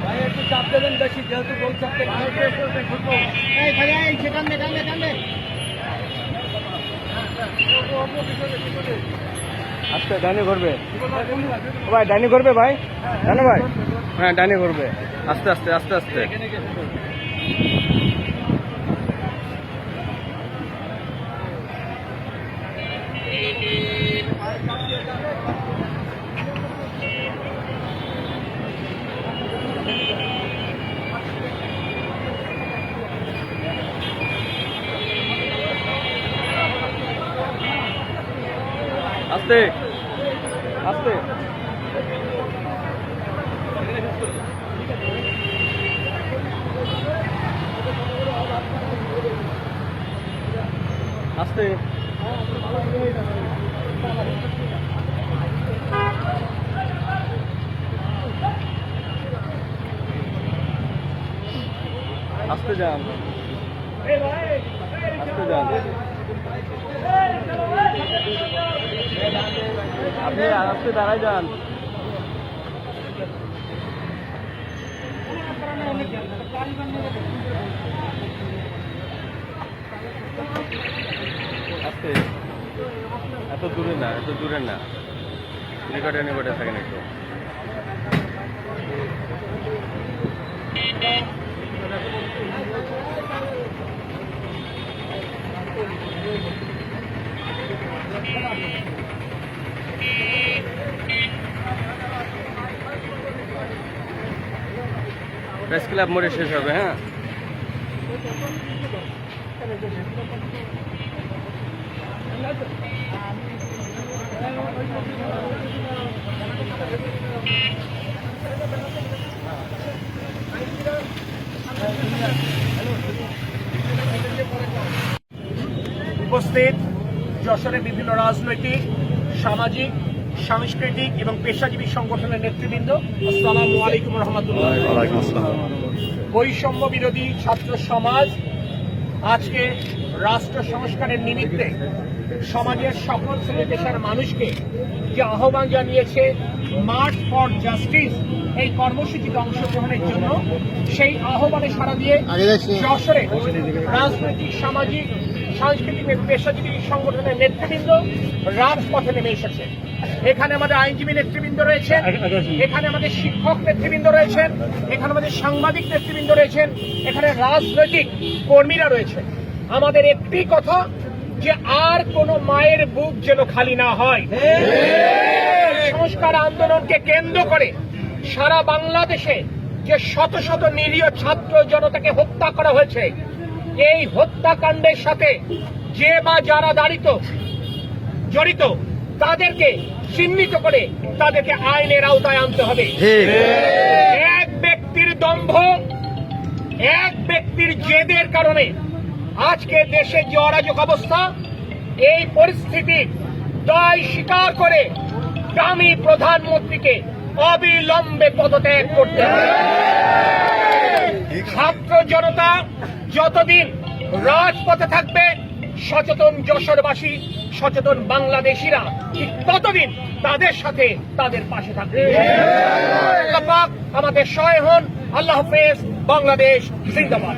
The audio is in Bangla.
ভাই একটু চাপ দেবেন বেশি, যেহেতু গোল চাপতে আচ্ছা ডাইনে ঘুরবে ভাই, ডাইনে ঘুরবে ভাই, জানো ভাই? হ্যাঁ ডাইনে ঘুরবে, আস্তে আস্তে আস্তে আস্তে। আস্তে আস্তে আস্তে আস্তে যান, আস্তে যান। আপনি আস্তে দাঁড়ায় যান। আস্তে, এত দূরে না, এত দূরে না, নিকটে নিকটে থাকেন একটু। প্রেস ক্লাব মোড়ে শেষ হবে। হ্যাঁ উপস্থিত যশোরের বিভিন্ন রাজনৈতিক, সামাজিক, সাংস্কৃতিক এবং পেশাজীবী সংগঠনের নেতৃবৃন্দ, আসসালামু আলাইকুম রহমতুল্লাহ। বৈষম্য বিরোধী ছাত্র সমাজ আজকে রাষ্ট্র সংস্কারের নিমিত্তে সমাজের সকল শ্রেণী পেশার মানুষকে যে আহ্বান জানিয়েছে মার্চ ফর জাস্টিস এই কর্মসূচিতে অংশগ্রহণের জন্য, সেই আহ্বানে সাড়া দিয়ে যশোরে রাজনৈতিক, সামাজিক, সাংস্কৃতিক এবং পেশাজীবী সংগঠনের নেতৃবৃন্দ রাজপথে নেমে এসেছে। এখানে আমাদের আইনজীবী নেতৃবৃন্দ রয়েছেন, এখানে আমাদের শিক্ষক নেতৃবৃন্দ রয়েছেন, এখানে আমাদের সাংবাদিক নেতৃবৃন্দ রয়েছেন, এখানে রাজনৈতিক কর্মীরা রয়েছেন। আমাদের একটি কথা, যে আর কোন মায়ের বুক যেন খালি না হয়। সংস্কার আন্দোলনকে কেন্দ্র করে সারা বাংলাদেশে যে শত শত নিরীহ ছাত্র জনতাকে হত্যা করা হয়েছে, এই হত্যাকাণ্ডের সাথে যে বা যারা জড়িত তাদেরকে চিহ্নিত করে তাদেরকে আইনের আওতায় আনতে হবে। এক ব্যক্তির দম্ভ, এক ব্যক্তির জেদের কারণে আজকে দেশে যে অরাজক অবস্থা, এই পরিস্থিতি দায় স্বীকার করে দামি প্রধানমন্ত্রীকে অবিলম্বে পদত্যাগ করতে হবে। ছাত্র জনতা যতদিন রাজপথে থাকবে, সচেতন যশোরবাসী, সচেতন বাংলাদেশিরা ঠিক ততদিন তাদের সাথে, তাদের পাশে থাকবে। আল্লাহ পাক আমাদের সহায় হন। আল্লাহ হাফেজ। বাংলাদেশ জিন্দাবাদ।